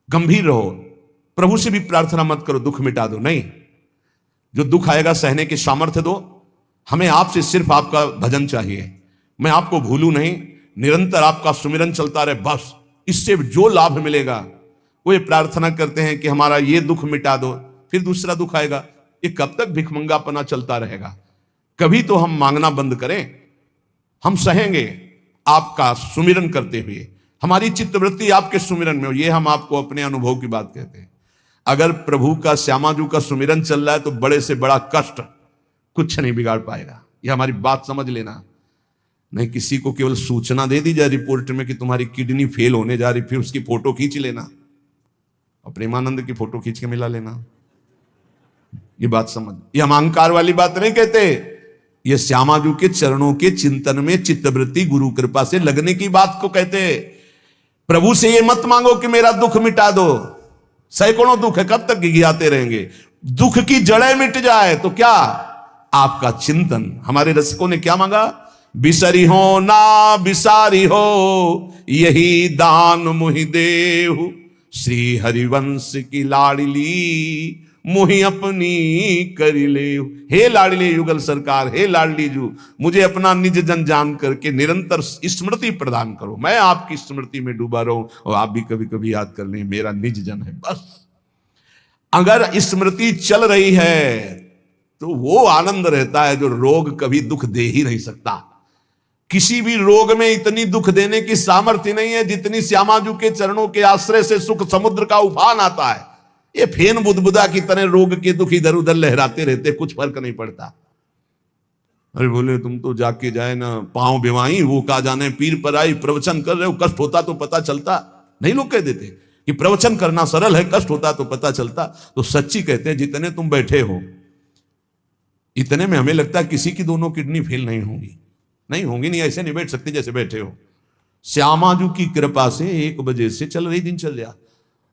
गंभीर रहो। प्रभु से भी प्रार्थना मत करो दुख मिटा दो, नहीं, जो दुख आएगा सहने की सामर्थ्य दो। हमें आपसे सिर्फ आपका भजन चाहिए, मैं आपको भूलूं नहीं, निरंतर आपका सुमिरन चलता रहे, बस इससे जो लाभ मिलेगा। वो ये प्रार्थना करते हैं कि हमारा ये दुख मिटा दो, फिर दूसरा दुख आएगा। ये कब तक भिखमंगापना चलता रहेगा? कभी तो हम मांगना बंद करें। हम सहेंगे आपका सुमिरन करते हुए, हमारी चित्तवृत्ति आपके सुमिरन में हो। ये हम आपको अपने अनुभव की बात कहते हैं। अगर प्रभु का, श्यामाजू का सुमिरन चल रहा है तो बड़े से बड़ा कष्ट कुछ नहीं बिगाड़ पाएगा। यह हमारी बात समझ लेना। नहीं किसी को केवल सूचना दे दी जाए रिपोर्ट में कि तुम्हारी किडनी फेल होने जा रही, फिर उसकी फोटो खींच लेना और प्रेमानंद की फोटो खींच के मिला लेना। ये बात समझ, ये हम अहंकार वाली बात नहीं कहते। ये श्यामाजू के चरणों के चिंतन में चित्तवृत्ति गुरु कृपा से लगने की बात को कहते। प्रभु से ये मत मांगो कि मेरा दुख मिटा दो। सैकड़ों दुख है, कब तक गियाते रहेंगे? दुख की जड़ें मिट जाए तो क्या? आपका चिंतन। हमारे रसिकों ने क्या मांगा? बिसरी हो ना बिसारी हो, यही दान मुहि देहु, श्री हरिवंश की लाडली मुहि अपनी करी ले। हे लाडली युगल सरकार, हे लाडली जू, मुझे अपना निज जन जान करके निरंतर स्मृति प्रदान करो। मैं आपकी स्मृति में डूबा रहूं और आप भी कभी कभी याद कर लें मेरा निज जन है। बस अगर स्मृति चल रही है तो वो आनंद रहता है जो रोग कभी दुख दे ही नहीं सकता। किसी भी रोग में इतनी दुख देने की सामर्थ्य नहीं है जितनी श्यामाजू के चरणों के आश्रय से सुख समुद्र का उफान आता है। ये फेन बुदबुदा की तरह रोग के दुख इधर उधर लहराते रहते, कुछ फर्क नहीं पड़ता। अरे बोले तुम तो जाके जाए ना पांव बिवाई, वो का जाने पीर पर आई, प्रवचन कर रहे हो, कष्ट होता तो पता चलता नहीं। लोग कह देते कि प्रवचन करना सरल है, कष्ट होता तो पता चलता। तो सच्ची कहते हैं जितने तुम बैठे हो इतने में हमें लगता है किसी की दोनों किडनी फेल नहीं होंगी। नहीं होंगी, नहीं ऐसे नहीं बैठ सकते जैसे बैठे हो। श्यामाजू की कृपा से 1 बजे से चल रही दिनचर्या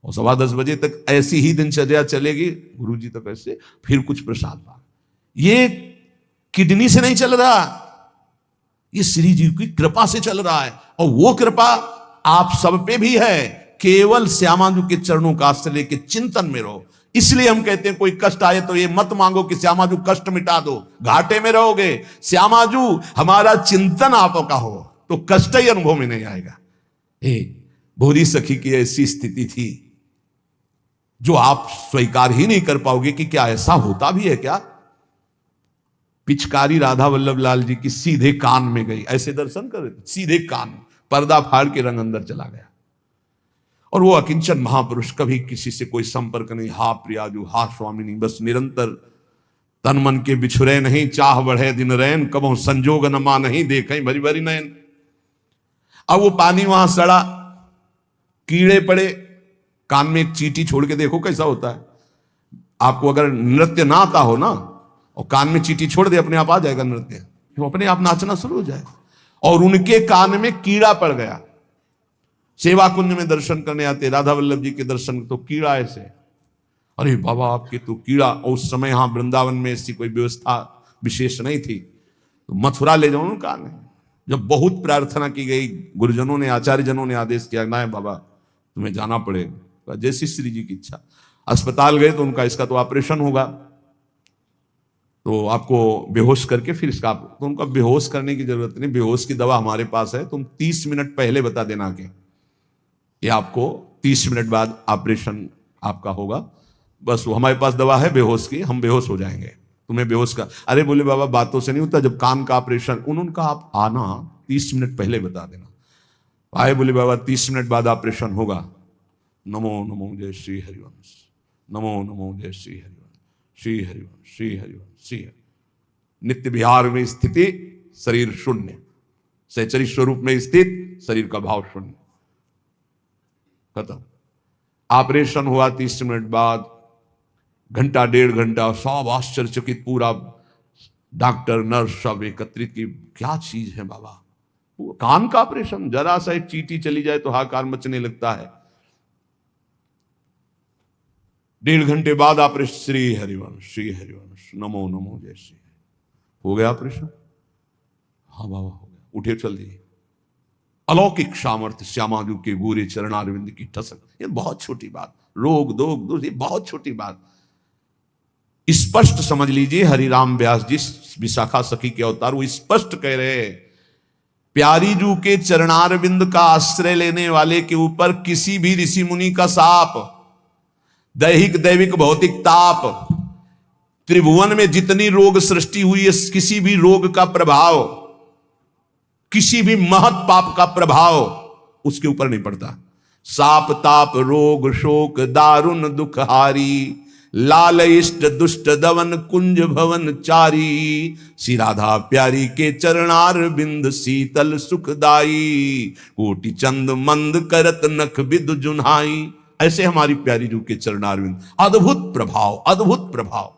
और 10:15 बजे तक ऐसी ही दिनचर्या चलेगी, गुरुजी तक ऐसे, फिर कुछ प्रसाद पा। ये किडनी से नहीं चल रहा, ये श्री जी की कृपा से चल रहा है। और वो कृपा आप सब पे भी है। केवल श्यामाजू के चरणों का आश्रय के चिंतन में रहो। इसलिए हम कहते हैं कोई कष्ट आए तो ये मत मांगो कि श्यामाजू कष्ट मिटा दो, घाटे में रहोगे। श्यामाजू हमारा चिंतन आपका हो तो कष्ट ही अनुभव में नहीं आएगा। भोरी सखी की ऐसी स्थिति थी जो आप स्वीकार ही नहीं कर पाओगे कि क्या ऐसा होता भी है क्या। पिचकारी राधा वल्लभ लाल जी की सीधे कान में गई, ऐसे दर्शन कर, सीधे कान, पर्दा फाड़ के रंग अंदर चला गया। और वो अकिंचन महापुरुष, कभी किसी से कोई संपर्क नहीं। हा प्रियाजू, हा स्वामिनी, बस निरंतर तन मन के बिछुरे नहीं, चाह बढ़े दिन रैन, कबो संजोग न मा नहीं, देखें भरी भरी नैन। अब वो पानी वहां सड़ा, कीड़े पड़े, कान में एक चींटी छोड़ के देखो कैसा होता है। आपको अगर नृत्य ना आता हो ना और कान में चींटी छोड़ दे, अपने आप आ जाएगा नृत्य, वो अपने आप नाचना शुरू हो जाएगा। और उनके कान में कीड़ा पड़ गया। सेवा कुंज में दर्शन करने आते राधा वल्लभ जी के दर्शन, तो कीड़ा ऐसे, अरे बाबा आपके तो कीड़ा। और उस समय यहां वृंदावन में ऐसी कोई व्यवस्था विशेष नहीं थी, तो मथुरा ले जाओ ना कान। जब बहुत प्रार्थना की गई, गुरुजनों ने, आचार्य जनों ने आदेश किया, ना बाबा तुम्हें जाना पड़ेगा, जैसी श्री जी की इच्छा। अस्पताल गए तो उनका इसका तो ऑपरेशन होगा, तो आपको बेहोश करके फिर इसका, तो उनका बेहोश करने की जरूरत नहीं, बेहोश की दवा हमारे पास है, तुम 30 मिनट पहले बता देना कि आपको 30 मिनट बाद ऑपरेशन आपका होगा। बस वो हमारे पास दवा है बेहोश की, हम बेहोश हो जाएंगे, तुम्हें बेहोश का। अरे बोले बाबा बातों से नहीं होता, जब कान का ऑपरेशन, उनका आप आना 30 मिनट पहले बता देना। आए, बोले बाबा 30 मिनट बाद ऑपरेशन होगा। नमो नमो जय श्री हरिवंश, नमो नमो जय श्री हरिवंश, श्री हरिवंश, श्री हरिवंश, श्री हरि। नित्य विहार में स्थिति, शरीर शून्य, सहचरी स्वरूप में स्थित, शरीर का भाव शून्य, खत्म। ऑपरेशन हुआ 30 मिनट बाद, घंटा 1.5 घंटा, सब आश्चर्यचकित, पूरा डॉक्टर नर्स सब एकत्रित की, क्या चीज है बाबा। कान का ऑपरेशन, जरा सा एक चींटी चली जाए तो हाहाकार मचने लगता है। 1.5 घंटे बाद ऑपरेशन, श्री हरिवंश, श्री हरिवंश, नमो नमो जय श्री। हो गया ऑपरेशन? हाँ बाबा हो गया, उठे चल दिए। अलौकिक सामर्थ्य श्यामाजू के गोरे चरणारविंद की ठसक। ये बहुत छोटी बात, रोग दोग दूर, ये बहुत छोटी बात। स्पष्ट समझ लीजिए, हरिराम व्यास जी विशाखा सखी के अवतार वो स्पष्ट कह रहे हैं, प्यारी जू के चरणारविंद का आश्रय लेने वाले के ऊपर किसी भी ऋषि मुनि का शाप, दैहिक दैविक भौतिक ताप, त्रिभुवन में जितनी रोग सृष्टि हुई है, किसी भी रोग का प्रभाव, किसी भी महत पाप का प्रभाव उसके ऊपर नहीं पड़ता। साप ताप रोग शोक दारुण दुखहारी, लाल इष्ट दुष्ट दवन कुंज भवन चारी, श्री राधा प्यारी के चरणार बिंद शीतल सुखदाई, कोटि चंद मंद करत नख विद जुन्हाई। ऐसे हमारी प्यारी जू के चरणार बिंद, अद्भुत प्रभाव, अद्भुत प्रभाव।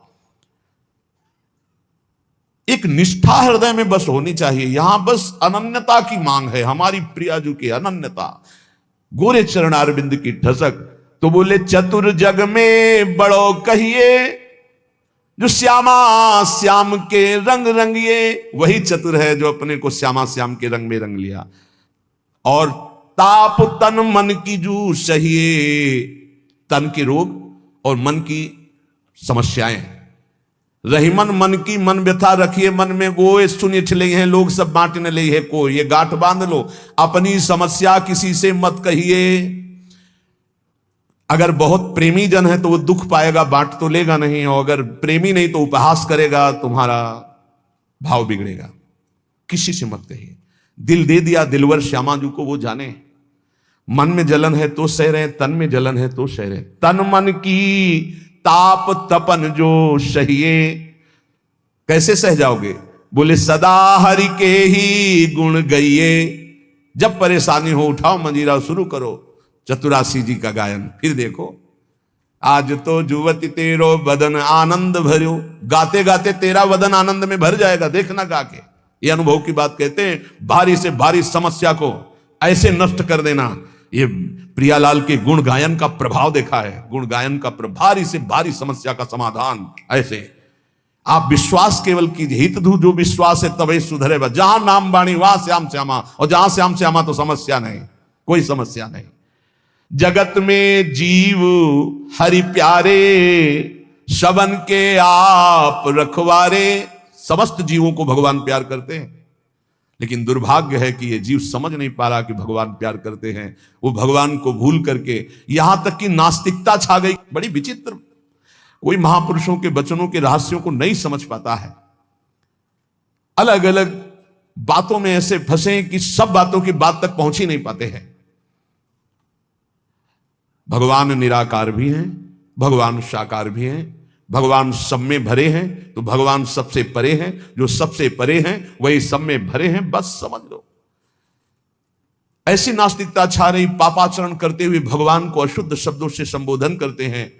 एक निष्ठा हृदय में बस होनी चाहिए। यहां बस अनन्यता की मांग है, हमारी प्रिया जू की अनन्यता, गोरे चरणारविंद की ठसक। तो बोले चतुर जग में बड़ो कहिए, जो श्यामा श्याम के रंग रंगिए। वही चतुर है जो अपने को श्यामा श्याम के रंग में रंग लिया। और ताप तन मन की जू सहिए, तन के रोग और मन की समस्याएं। रहीमन मन की मन व्यथा रखिए मन में, गोए सुन ले हैं लोग सब बांटने ले है को। ये गांठ बांध लो, अपनी समस्या किसी से मत कहिए। अगर बहुत प्रेमी जन है तो वो दुख पाएगा, बांट तो लेगा नहीं, और अगर प्रेमी नहीं तो उपहास करेगा, तुम्हारा भाव बिगड़ेगा। किसी से मत कहिए। दिल दे दिया दिलवर श्यामाजू को, वो जाने। मन में जलन है तो सह रहे, तन में जलन है तो सह रहे। तन मन की ताप तपन जो सहिए, कैसे सह जाओगे? बोले सदा हरि के ही गुण गइए। जब परेशानी हो उठाओ मंजीरा, शुरू करो चतुरासी जी का गायन। फिर देखो, आज तो जुवती तेरो बदन आनंद भरो। गाते गाते तेरा बदन आनंद में भर जाएगा, देखना गा के। ये अनुभव की बात कहते हैं। भारी से भारी समस्या को ऐसे नष्ट कर देना, ये प्रियालाल के गुण गायन का प्रभाव देखा है। गुण गायन का भारी से भारी समस्या का समाधान ऐसे। आप विश्वास केवल कीजिए, हित धू जो विश्वास है तभी सुधरे। जहां नाम बाणी वहां श्याम श्यामा, और जहां श्याम श्यामा तो समस्या नहीं, कोई समस्या नहीं। जगत में जीव हरि प्यारे, शबन के आप रखवारे। समस्त जीवों को भगवान प्यार करते हैं, लेकिन दुर्भाग्य है कि ये जीव समझ नहीं पा रहा कि भगवान प्यार करते हैं। वो भगवान को भूल करके यहां तक कि नास्तिकता छा गई। बड़ी विचित्र, कोई महापुरुषों के वचनों के रहस्यों को नहीं समझ पाता है। अलग अलग बातों में ऐसे फंसे कि सब बातों की बात तक पहुंच ही नहीं पाते हैं। भगवान निराकार भी हैं, भगवान साकार भी हैं, भगवान सब में भरे हैं, तो भगवान सबसे परे हैं। जो सबसे परे हैं वही सब में भरे हैं, बस समझ लो। ऐसी नास्तिकता छा रही, पापाचरण करते हुए भगवान को अशुद्ध शब्दों से संबोधन करते हैं,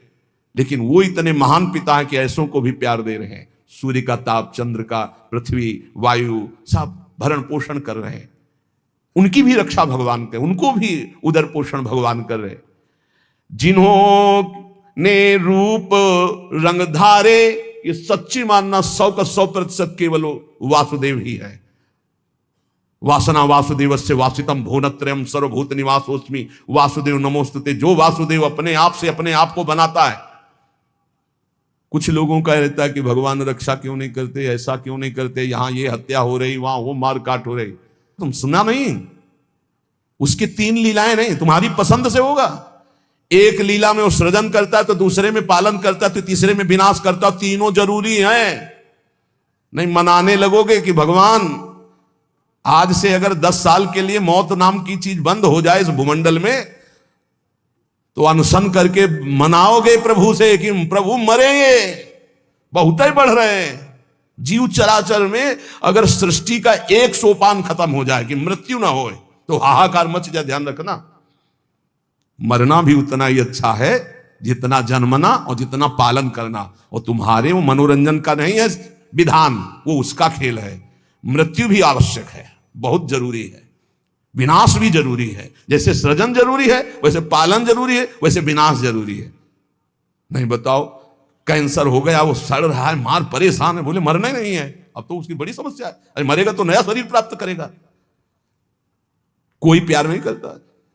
लेकिन वो इतने महान पिता है कि ऐसों को भी प्यार दे रहे हैं। सूर्य का ताप, चंद्र का, पृथ्वी, वायु, सब भरण पोषण कर रहे हैं। उनकी भी रक्षा भगवान कर, उनको भी उदर पोषण भगवान कर रहे। जिन्होंने रूप रंग धारे, ये सच्ची मानना 100 का 100% केवल वासुदेव ही है। वासना वासुदेवस्य वासितम भुवनत्रयम् सर्वभूत निवासोस्मि वासुदेव नमोस्तुते। जो वासुदेव अपने आप से अपने आप को बनाता है। कुछ लोगों का रहता है कि भगवान रक्षा क्यों नहीं करते, ऐसा क्यों नहीं करते, यहां ये हत्या हो रही, वहां वो मारकाट हो रही। तुम सुना नहीं? उसकी 3 लीलाएं नहीं, तुम्हारी पसंद से होगा। एक लीला में वो सृजन करता है, तो दूसरे में पालन करता है, तो तीसरे में विनाश करता है। तीनों जरूरी हैं। नहीं मनाने लगोगे कि भगवान आज से अगर 10 साल के लिए मौत नाम की चीज बंद हो जाए इस भूमंडल में, तो अनशन करके मनाओगे प्रभु से कि प्रभु मरेंगे, बहुत ही बढ़ रहे हैं। जीव चराचर में अगर सृष्टि का एक सोपान खत्म हो जाए कि मृत्यु ना हो, तो हाहाकार मच जाए। ध्यान रखना, मरना भी उतना ही अच्छा है जितना जन्मना और जितना पालन करना। और तुम्हारे वो मनोरंजन का नहीं है विधान, वो उसका खेल है। मृत्यु भी आवश्यक है, बहुत जरूरी है। विनाश भी जरूरी है। जैसे सृजन जरूरी है, वैसे पालन जरूरी है, वैसे विनाश जरूरी है। नहीं बताओ, कैंसर हो गया, वो सड़ रहा है, मार परेशान है, बोले मरना ही नहीं है, अब तो उसकी बड़ी समस्या है। अरे मरेगा तो नया शरीर प्राप्त करेगा। कोई प्यार नहीं करता,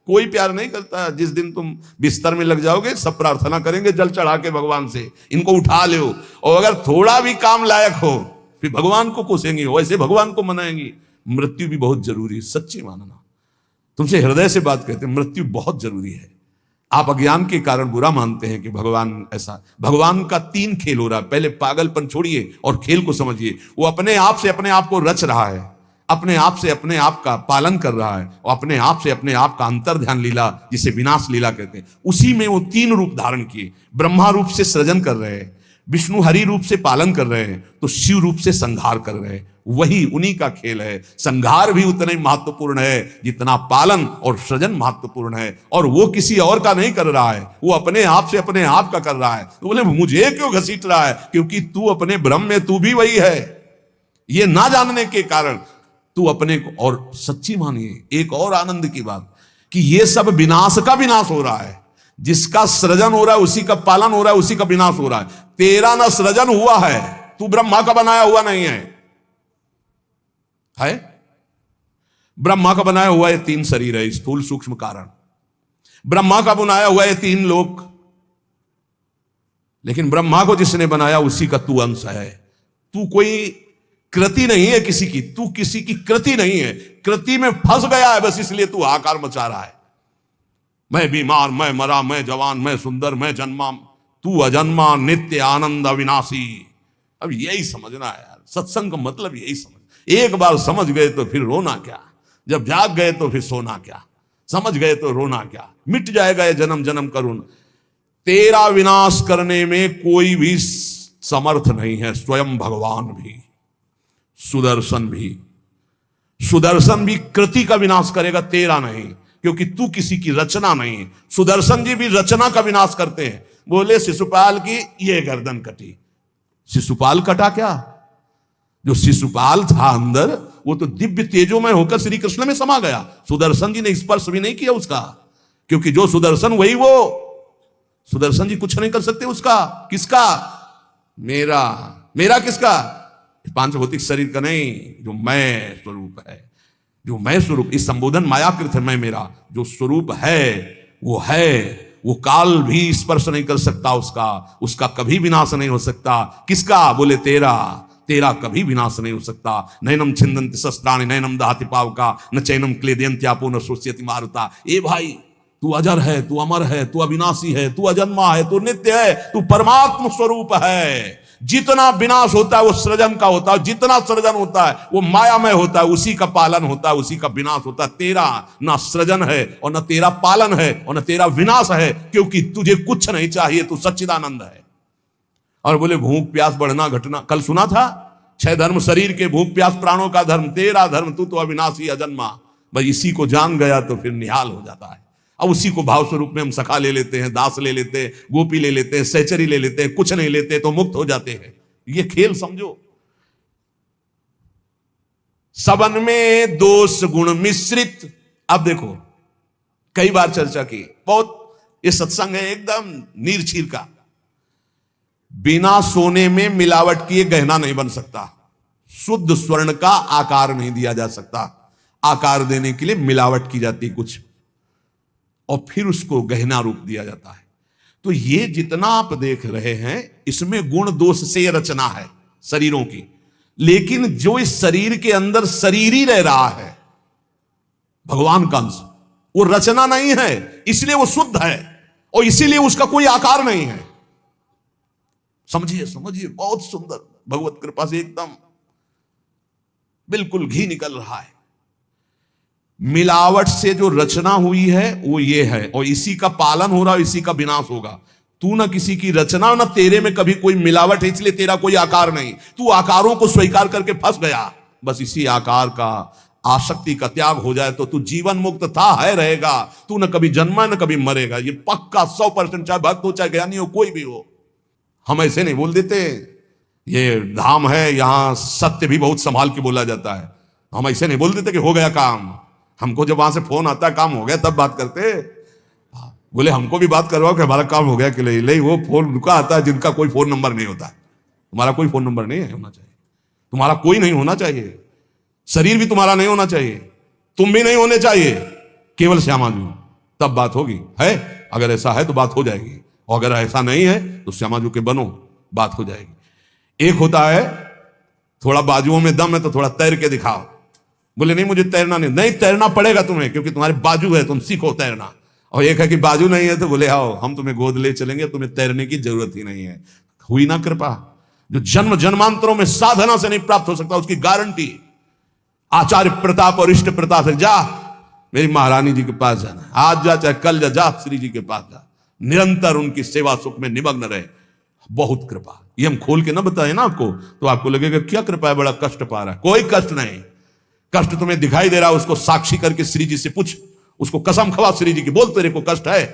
कोई प्यार नहीं करता। जिस दिन तुम बिस्तर में लग जाओगे सब प्रार्थना करेंगे जल चढ़ा के भगवान से, इनको उठा ले। और अगर थोड़ा भी काम लायक हो फिर भगवान को कोसेंगे, वैसे भगवान को मनाएंगे। मृत्यु भी बहुत जरूरी है, सच्ची मानना। तुमसे हृदय से बात कहते हैं, मृत्यु बहुत जरूरी है। आप अज्ञान के कारण बुरा मानते हैं कि भगवान ऐसा। भगवान का 3 खेल हो रहा है। पहले पागलपन छोड़िए और खेल को समझिए। वो अपने आप से अपने आप को रच रहा है, अपने आप से अपने आप का पालन कर रहा है, और अपने आप से अपने आप का अंतर ध्यान लीला, जिसे विनाश लीला कहते हैं, उसी में वो 3 रूप धारण किए। ब्रह्मा रूप से सृजन कर रहे हैं, विष्णु हरि रूप से पालन कर रहे हैं, तो शिव रूप से संहार कर रहे हैं। वही उन्हीं का खेल है। संहार भी उतना ही महत्वपूर्ण है जितना पालन और सृजन महत्वपूर्ण है। और वो किसी और का नहीं कर रहा है, वो अपने आप से अपने आप का कर रहा है। तो बोले मुझे क्यों घसीट रहा है? क्योंकि तू अपने ब्रह्म में तू भी वही है। ये ना जानने के कारण तू अपने को, और सच्ची मानिए एक और आनंद की बात कि ये सब विनाश का विनाश हो रहा है। जिसका सृजन हो रहा है उसी का पालन हो रहा है, उसी का विनाश हो रहा है। तेरा ना सृजन हुआ है, तू ब्रह्मा का बनाया हुआ नहीं है। ब्रह्मा का बनाया हुआ है 3 शरीर है, स्थूल सूक्ष्म कारण। ब्रह्मा का बनाया हुआ है 3 लोक। लेकिन ब्रह्मा को जिसने बनाया उसी का तू अंश है। तू कोई कृति नहीं है किसी की, तू किसी की कृति नहीं है। कृति में फंस गया है बस, इसलिए तू हाहाकार मचा रहा है। मैं बीमार, मैं मरा, मैं जवान, मैं सुंदर, मैं जन्मा। तू अजन्मा, नित्य आनंद अविनाशी। अब यही समझना है यार, सत्संग का मतलब यही समझ। एक बार समझ गए तो फिर रोना क्या, जब जाग गए तो फिर सोना क्या, समझ गए तो रोना क्या। मिट जाएगा ये जन्म जन्म का ऋण। तेरा विनाश करने में कोई भी समर्थ नहीं है, स्वयं भगवान भी, सुदर्शन भी। सुदर्शन भी कृति का विनाश करेगा, तेरा नहीं, क्योंकि तू किसी की रचना नहीं है। सुदर्शन जी भी रचना का विनाश करते हैं। बोले शिशुपाल की ये गर्दन कटी, शिशुपाल कटा क्या? जो शिशुपाल था अंदर वो तो दिव्य तेजो में होकर श्री कृष्ण में समा गया। सुदर्शन जी ने स्पर्श भी नहीं किया उसका, क्योंकि जो सुदर्शन वही वो। सुदर्शन जी कुछ नहीं कर सकते उसका। किसका? मेरा। मेरा किसका? 5 भौतिक शरीर का नहीं, जो मैं स्वरूप है, जो मैं स्वरूप। इस संबोधन मायाकृत है मैं मेरा। जो स्वरूप है वो काल भी स्पर्श नहीं कर सकता उसका कभी विनाश नहीं हो सकता। किसका? बोले तेरा कभी विनाश नहीं हो सकता। नैनम छिंदन्ति शस्त्राणि नैनम दहति पावका न चैनम क्लेदयन्ति आपो न शोष्यति मारुता। ए भाई, तू अजर है, तू अमर है, तू अविनाशी है, तू अजन्मा है, तू नित्य है, तू परमात्म स्वरूप है। जितना विनाश होता है वो सृजन का होता है, जितना सृजन होता है वो मायामय होता है, उसी का पालन होता है, उसी का विनाश होता है। तेरा ना सृजन है और न तेरा पालन है और न तेरा विनाश है, क्योंकि तुझे कुछ नहीं चाहिए, तू सच्चिदानंद है। और बोले भूख प्यास बढ़ना घटना, कल सुना था 6 धर्म शरीर के, भूख प्यास प्राणों का धर्म, तेरा धर्म तू तो अविनाशी अजन्मा। भाई इसी को जान गया तो फिर निहाल हो जाता है। अब उसी को भाव स्वरूप में हम सखा ले लेते हैं, दास ले लेते हैं, गोपी ले लेते हैं, सहचरी ले लेते हैं, कुछ नहीं लेते तो मुक्त हो जाते हैं। ये खेल समझो। सबन में दोष गुण मिश्रित। अब देखो, कई बार चर्चा की, बहुत ये सत्संग है एकदम नीरछीर का। बिना सोने में मिलावट किए गहना नहीं बन सकता। शुद्ध स्वर्ण का आकार नहीं दिया जा सकता। आकार देने के लिए मिलावट की जाती कुछ, और फिर उसको गहना रूप दिया जाता है। तो ये जितना आप देख रहे हैं इसमें गुण दोष से रचना है शरीरों की। लेकिन जो इस शरीर के अंदर शरीर ही रह रहा है, भगवान का अंश, वो रचना नहीं है, इसलिए वो शुद्ध है और इसीलिए उसका कोई आकार नहीं है। समझिए, बहुत सुंदर, भगवत कृपा से एकदम बिल्कुल घी निकल रहा है। मिलावट से जो रचना हुई है वो ये है, और इसी का पालन हो रहा है, इसी का विनाश होगा। तू ना किसी की रचना, ना तेरे में कभी कोई मिलावट है, इसलिए तेरा कोई आकार नहीं। तू आकारों को स्वीकार करके फंस गया। बस इसी आकार का, आसक्ति का त्याग हो जाए तो तू जीवन मुक्त था, है, रहेगा। तू ना कभी जन्मा न कभी मरेगा, ये पक्का 100%। चाहे भक्त हो चाहे ज्ञानी हो, कोई भी हो। हम ऐसे नहीं बोल देते, ये धाम है यहां सत्य भी बहुत संभाल के बोला जाता है। हम ऐसे नहीं बोल देते कि हो गया काम। हमको जब वहां से फोन आता है काम हो गया तब बात करते। बोले हमको भी बात करवाओ कि हमारा काम हो गया कि नहीं। वो फोन रुका आता है जिनका कोई फोन नंबर नहीं होता। तुम्हारा कोई फोन नंबर नहीं होना चाहिए, तुम्हारा कोई नहीं होना चाहिए, शरीर भी तुम्हारा नहीं होना चाहिए, तुम भी नहीं होने चाहिए। केवल श्यामा जू, तब बात होगी। है अगर ऐसा है तो बात हो जाएगी, और अगर ऐसा नहीं है तो श्यामा जू के बनो, बात हो जाएगी। एक होता है थोड़ा बाजुओं में दम है तो थोड़ा तैर के दिखाओ, बोले नहीं मुझे तैरना नहीं तैरना पड़ेगा तुम्हें, क्योंकि तुम्हारे बाजू है, तुम सीखो तैरना। और एक है कि बाजू नहीं है तो बोले आओ हम तुम्हें गोद ले चलेंगे, तुम्हें तैरने की जरूरत ही नहीं है। हुई ना कृपा। जो जन्म जन्मांतरों में साधना से नहीं प्राप्त हो सकता उसकी गारंटी आचार्य प्रताप और इष्ट प्रताप है। जा मेरी महारानी जी के पास जाना, आज जा चाहे कल जा श्री जी के पास जा, निरंतर उनकी सेवा सुख में निमग्न रहे। बहुत कृपा। ये हम खोल के ना बताए ना आपको तो आपको लगेगा क्या कृपा है, बड़ा कष्ट पा रहा है। कोई कष्ट नहीं। कष्ट तुम्हें दिखाई दे रहा है, उसको साक्षी करके श्री जी से पूछ, उसको कसम खवा श्री जी की, बोल तेरे को कष्ट है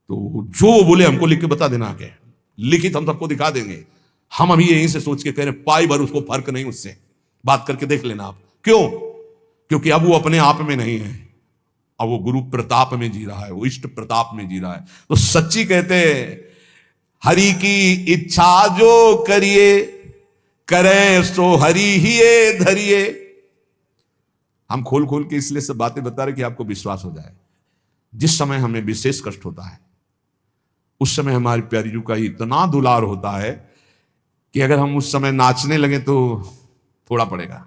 तो जो बोले हमको लिख के बता देना आगे, लिखित हम सबको दिखा देंगे। हम अभी यहीं से सोच के कह रहे पाई भर उसको फर्क नहीं, उससे बात करके देख लेना आप। क्यों? क्योंकि अब वो अपने आप में नहीं है, अब वो गुरु प्रताप में जी रहा है, वो इष्ट प्रताप में जी रहा है। तो सच्ची कहते हरि की इच्छा जो करिए, करें सो हरि ही धरिए। हम खोल खोल के इसलिए सब बातें बता रहे कि आपको विश्वास हो जाए। जिस समय हमें विशेष कष्ट होता है उस समय हमारी प्यारी जू का इतना दुलार होता है कि अगर हम उस समय नाचने लगे तो थोड़ा पड़ेगा,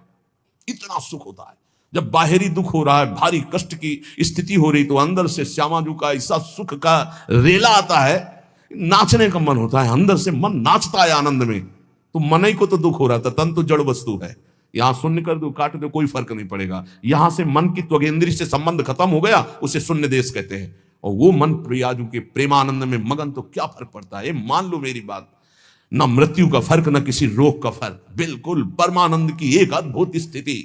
इतना सुख होता है। जब बाहरी दुख हो रहा है, भारी कष्ट की स्थिति हो रही, तो अंदर से श्यामा जू का ऐसा सुख का रेला आता है, नाचने का मन होता है, अंदर से मन नाचता है आनंद में। तो मन ही को तो दुख हो रहा था, तन तो जड़ वस्तु है, यहां शून्य कर दो काट दो कोई फर्क नहीं पड़ेगा। यहां से मन की त्वगेंद्री से संबंध खत्म हो गया, उसे शून्य देश कहते हैं। और वो मन प्रियाजू के प्रेमानंद में मगन, तो क्या फर्क पड़ता है। मान लो मेरी बात, न मृत्यु का फर्क न किसी रोग का फर्क, बिल्कुल परमानंद की एक अद्भुत स्थिति,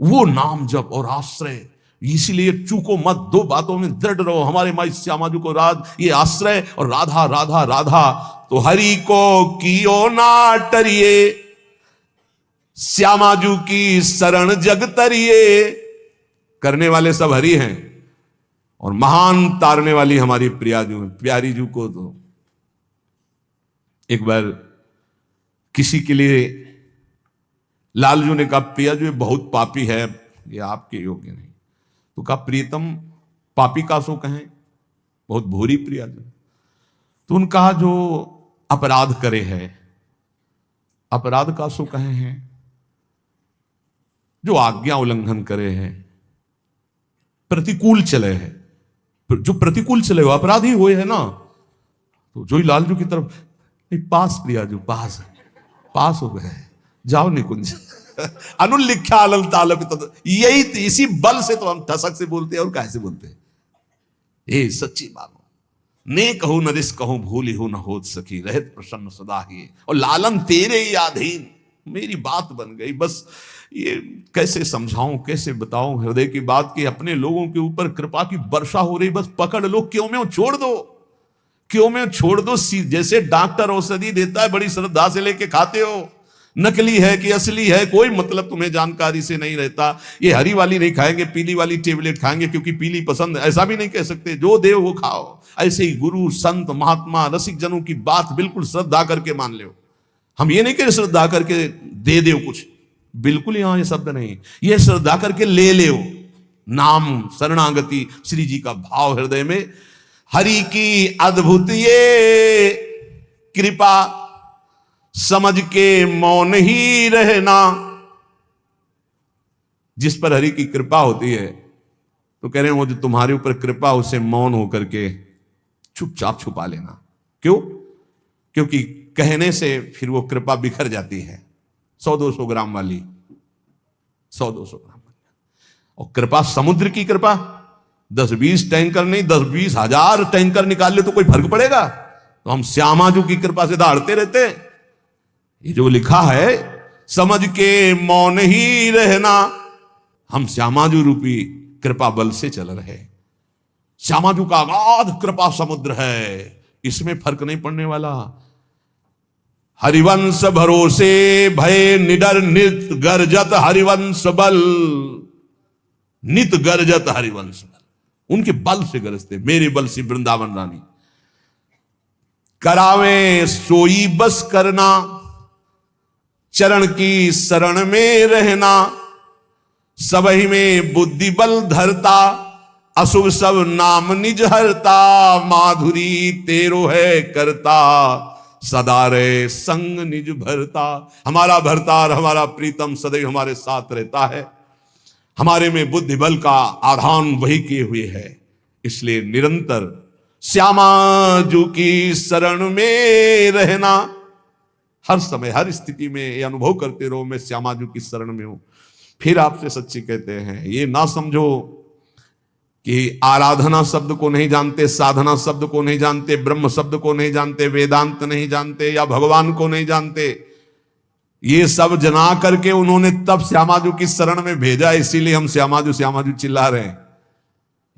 वो नाम जप और आश्रय। इसीलिए चूको मत, दो बातों में दृढ़ रहो। हमारे माई श्यामाजू को राज ये आश्रय और राधा राधा राधा, तो हरि को कियो ना टरिए, श्यामाजू की शरण जग तरिए। करने वाले सब हरि हैं और महान तारने वाली हमारी प्रियाजू है। प्यारी जू को तो एक बार किसी के लिए लालजू ने कहा प्रियाजू बहुत पापी है, ये आपके योग्य नहीं। तो कहा प्रियतम पापी का सो कहें, बहुत भूरी प्रियाजू। तो उन्होंने कहा जो अपराध करे है, अपराध का सो कहे हैं, जो आज्ञा उल्लंघन करे है, प्रतिकूल चले है। जो प्रतिकूल चले हो अपराधी हुए है ना। तो जो ही लालजू की तरफ, पास प्रियाजू पास पास हो गए, जाओ निकुंज अनुलिख्या अलल ताल, यही इसी बल से तो हम ठसक से बोलते हैं और कैसे बोलते हैं। ये सच्ची मानो, ने कहूं नरिस कहूं भूली हो न हो सकी, रहत प्रसन्न सदा ही, और लालन तेरे ही अधीन। मेरी बात बन गई। बस ये कैसे समझाऊं, कैसे बताऊं हृदय की बात कि अपने लोगों के ऊपर कृपा की वर्षा हो रही, बस पकड़ लो, क्यों में छोड़ दो, क्यों में छोड़ दो। जैसे डॉक्टर औषधि देता है बड़ी श्रद्धा से लेके खाते हो, नकली है कि असली है कोई मतलब तुम्हें जानकारी से नहीं रहता। ये हरी वाली नहीं खाएंगे, पीली वाली टेबलेट खाएंगे क्योंकि पीली पसंद, ऐसा भी नहीं कह सकते। जो देव वो खाओ। ऐसे ही गुरु संत महात्मा रसिक जनों की बात बिल्कुल श्रद्धा करके मान लो। हम ये नहीं कह श्रद्धा करके दे दो कुछ, बिल्कुल यहां ये शब्द नहीं। ये श्रद्धा करके ले लो, नाम शरणागति श्री जी का भाव हृदय में। हरि की अद्भुत ये कृपा, समझ के मौन ही रहना। जिस पर हरि की कृपा होती है तो कह रहे हैं वो जो तुम्हारे ऊपर कृपा, उसे मौन होकर के चुपचाप छुपा लेना। क्यों? क्योंकि कहने से फिर वो कृपा बिखर जाती है। 100-200 ग्राम वाली, 100-200 ग्राम वाली। और कृपा समुद्र की कृपा, 10-20 टैंकर नहीं, 10-20 हजार टैंकर निकाल ले तो कोई फर्क पड़ेगा। तो हम श्यामाजू की कृपा से दहाड़ते रहते। ये जो लिखा है समझ के मौन ही रहना, हम श्यामाजू रूपी कृपा बल से चल रहे। श्यामाजू का अगाध कृपा समुद्र है, इसमें फर्क नहीं पड़ने वाला। हरिवंश भरोसे भय निडर नित गर्जत हरिवंश बल, नित गर्जत हरिवंश बल। उनके बल से गरजते, मेरे बल से वृंदावन रानी। करावे सोई बस करना, चरण की शरण में रहना, सबही में बुद्धि बल धरता, अशुभ सब नाम निज हरता, माधुरी तेरो है करता, सदा रे संग निज भरता। हमारा भरतार, हमारा प्रीतम सदैव हमारे साथ रहता है। हमारे में बुद्धि बल का आधान वही किए हुए है। इसलिए निरंतर श्यामा जू की शरण में रहना, हर समय हर स्थिति में ये अनुभव करते रहो मैं श्यामा जू की शरण में हूं। फिर आपसे सच्ची कहते हैं, ये ना समझो कि आराधना शब्द को नहीं जानते, साधना शब्द को नहीं जानते, ब्रह्म शब्द को नहीं जानते, वेदांत नहीं जानते या भगवान को नहीं जानते। ये सब जना करके उन्होंने तब श्यामाजू की शरण में भेजा, इसीलिए हम श्यामाजू चिल्ला रहे हैं।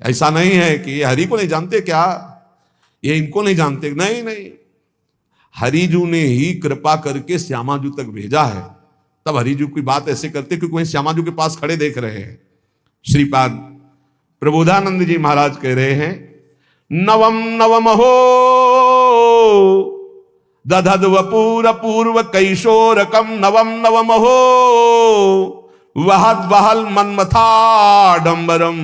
ऐसा नहीं है कि ये हरि को नहीं जानते क्या, ये इनको नहीं जानते, नहीं नहीं, हरिजू ने ही कृपा करके श्यामाजू तक भेजा है। तब हरिजू की बात ऐसे करते क्योंकि वहीं श्यामाजू के पास खड़े देख रहे हैं। श्रीपाद प्रबोधानंद जी महाराज कह रहे हैं, नवम नवम हो दधद वपूर पूर्व कैशोरकम, नवम नवम हो वहद वहल मन्मथाडंबरम,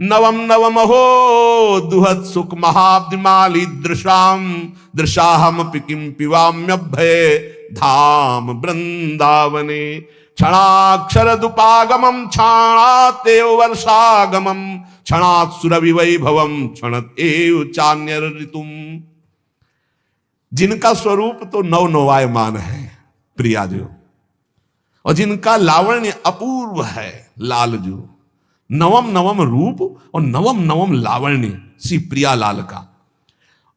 नवम नवम हो दुहत सुख महाब्दिमाली दृशाम, दृशाहम पिकिम पिवाम्यभय धाम वृंदावने, क्षणाक्षर दुपागमम क्षणातेव वर्षागमम, क्षणात् सुरभि वैभवम क्षणत एव चान्यर ऋतुम। जिनका स्वरूप तो नव नवायमान है प्रियाजू, और जिनका लावण्य अपूर्व है लालजू। नवम नवम रूप और नवम नवम लावण्य श्री प्रिया लाल का,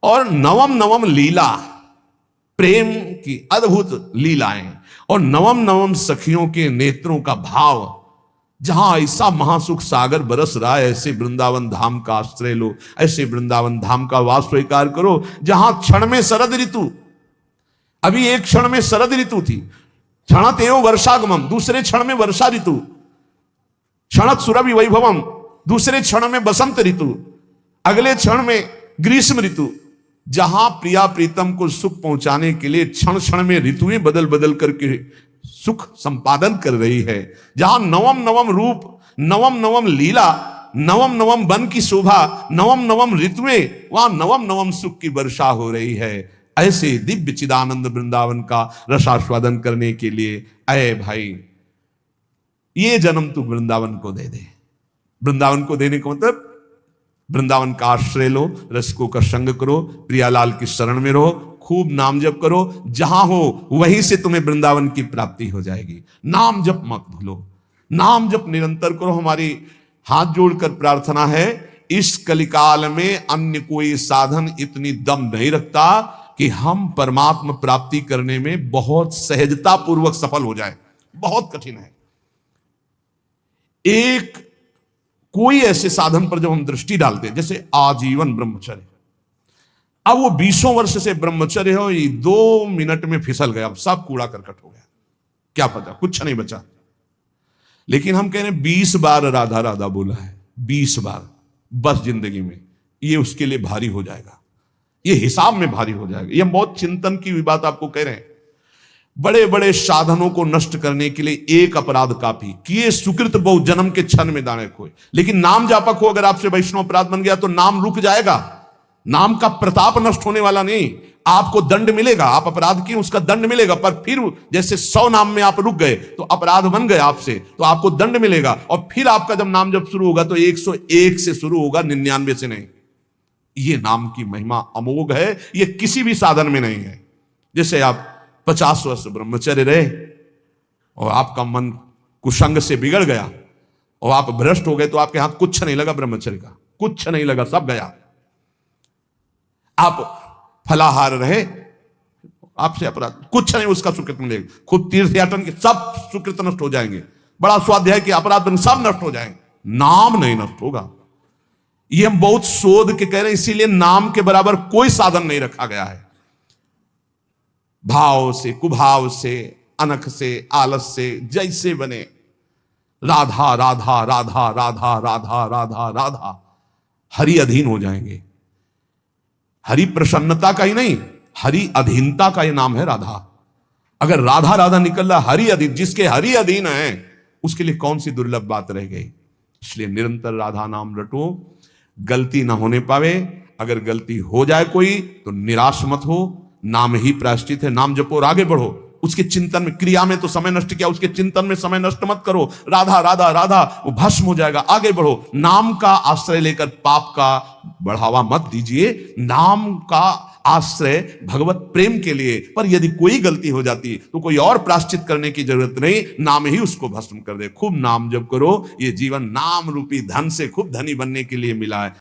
और नवम नवम लीला, प्रेम की अद्भुत लीलाएं, और नवम नवम सखियों के नेत्रों का भाव। जहां ऐसा महासुख सागर बरस रहा है, ऐसे वृंदावन धाम का आश्रय लो, ऐसे वृंदावन धाम का वास स्वीकार करो, जहां क्षण में शरद ऋतु, अभी एक क्षण में शरद ऋतु थी, क्षणत एव वर्षागमम, दूसरे क्षण में वर्षा ऋतु, क्षणत सुरभि वैभवम, दूसरे क्षण में बसंत ऋतु, अगले क्षण में ग्रीष्म ऋतु। जहां प्रिया प्रीतम को सुख पहुंचाने के लिए क्षण क्षण में ऋतुएं बदल बदल करके सुख संपादन कर रही है, जहां नवम नवम रूप, नवम नवम लीला, नवम नवम वन की शोभा, नवम नवम ऋतुएं, वहां नवम नवम सुख की वर्षा हो रही है। ऐसे दिव्य चिदानंद वृंदावन का रसास्वादन करने के लिए अय भाई, ये जन्म तू वृंदावन को दे दे। वृंदावन को देने का मतलब वृंदावन का आश्रय लो, रसिकों का संग करो, प्रियालाल की शरण में रहो, खूब नाम जप करो, जहां हो वहीं से तुम्हें वृंदावन की प्राप्ति हो जाएगी। नाम जप मत भूलो, नाम जप निरंतर करो। हमारी हाथ जोड़कर प्रार्थना है, इस कलिकाल में अन्य कोई साधन इतनी दम नहीं रखता कि हम परमात्मा प्राप्ति करने में बहुत सहजता पूर्वक सफल हो जाए। बहुत कठिन है। एक कोई ऐसे साधन पर जब हम दृष्टि डालते हैं, जैसे आजीवन ब्रह्मचर्य, अब वो 20 वर्ष से ब्रह्मचर्य हो, ये 2 मिनट में फिसल गया, अब सब कूड़ा करकट हो गया, क्या पता कुछ नहीं बचा। लेकिन हम कह रहे हैं 20 बार राधा राधा बोला है, 20 बार बस जिंदगी में, ये उसके लिए भारी हो जाएगा, ये हिसाब में भारी हो जाएगा। ये बहुत चिंतन की बात आपको कह रहे हैं। बड़े बड़े साधनों को नष्ट करने के लिए एक अपराध काफी, किए सुकृत बहु जन्म के क्षण में दाने खोए। लेकिन नाम जापक हो, अगर आपसे वैष्णव अपराध बन गया तो नाम रुक जाएगा, नाम का प्रताप नष्ट होने वाला नहीं। आपको दंड मिलेगा, आप अपराध किए उसका दंड मिलेगा, पर फिर जैसे 100 नाम में आप रुक गए तो अपराध बन गए आपसे, तो आपको दंड मिलेगा। और फिर आपका जब नाम जब शुरू होगा तो 101 से शुरू होगा, 99 से नहीं। ये नाम की महिमा अमोघ है, ये किसी भी साधन में नहीं है। जैसे आप 50 वर्ष ब्रह्मचर्य रहे और आपका मन कुसंग से बिगड़ गया और आप भ्रष्ट हो गए, तो आपके हाथ कुछ नहीं लगा ब्रह्मचर्य का, कुछ नहीं लगा, सब गया। आप फलाहार रहे, आपसे अपराध कुछ नहीं, उसका सुकृत मिलेगा। खुद तीर्थ याटन के सब सुकृत नष्ट हो जाएंगे, बड़ा स्वाध्याय के अपराध सब नष्ट हो जाएंगे, नाम नहीं नष्ट होगा। ये हम बहुत शोध के कह रहे हैं, इसीलिए नाम के बराबर कोई साधन नहीं रखा गया है। भाव से, कुभाव से, अनख से, आलस से, जैसे बने, राधा राधा राधा राधा राधा राधा राधा, हरि अधीन हो जाएंगे। हरि प्रसन्नता का ही नहीं, हरि अधीनता का ही नाम है राधा। अगर राधा राधा निकल रहा, हरि अधीन, जिसके हरि अधीन है उसके लिए कौन सी दुर्लभ बात रह गई। इसलिए निरंतर राधा नाम रटो, गलती ना होने पावे। अगर गलती हो जाए कोई तो निराश मत हो, नाम ही प्रायश्चित है। नाम जपो और आगे बढ़ो। उसके चिंतन में, क्रिया में तो समय नष्ट किया, उसके चिंतन में समय नष्ट मत करो। राधा राधा राधा, वो भस्म हो जाएगा। आगे बढ़ो। नाम का आश्रय लेकर पाप का बढ़ावा मत दीजिए। नाम का आश्रय भगवत प्रेम के लिए। पर यदि कोई गलती हो जाती तो कोई और प्रायश्चित करने की जरूरत नहीं, नाम ही उसको भस्म कर दे। खूब नाम जप करो। ये जीवन नाम रूपी धन से खूब धनी बनने के लिए मिला है।